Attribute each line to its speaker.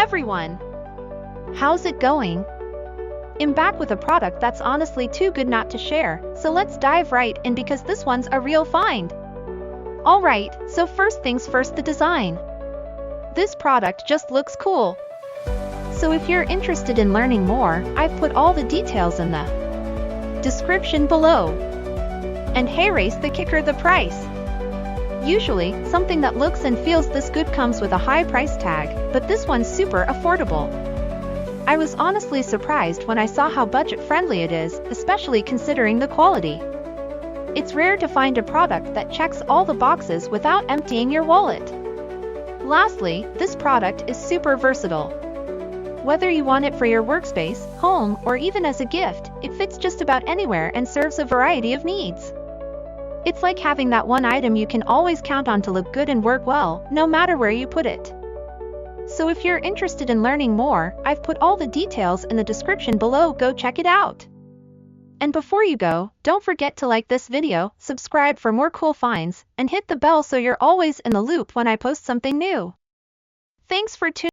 Speaker 1: everyone! How's it going? I'm back with a product that's honestly too good not to share, so let's dive right in because this one's a real find. Alright, so first things first, the design. This product just looks cool. So if you're interested in learning more, I've put all the details in the description below. And hey, race the kicker, the price. Usually, something that looks and feels this good comes with a high price tag, but this one's super affordable. I was honestly surprised when I saw how budget-friendly it is, especially considering the quality. It's rare to find a product that checks all the boxes without emptying your wallet. Lastly, this product is super versatile. Whether you want it for your workspace, home, or even as a gift, it fits just about anywhere and serves a variety of needs. It's like having that one item you can always count on to look good and work well, no matter where you put it. So if you're interested in learning more, I've put all the details in the description below, go check it out. And before you go, don't forget to like this video, subscribe for more cool finds, and hit the bell so you're always in the loop when I post something new. Thanks for tuning in.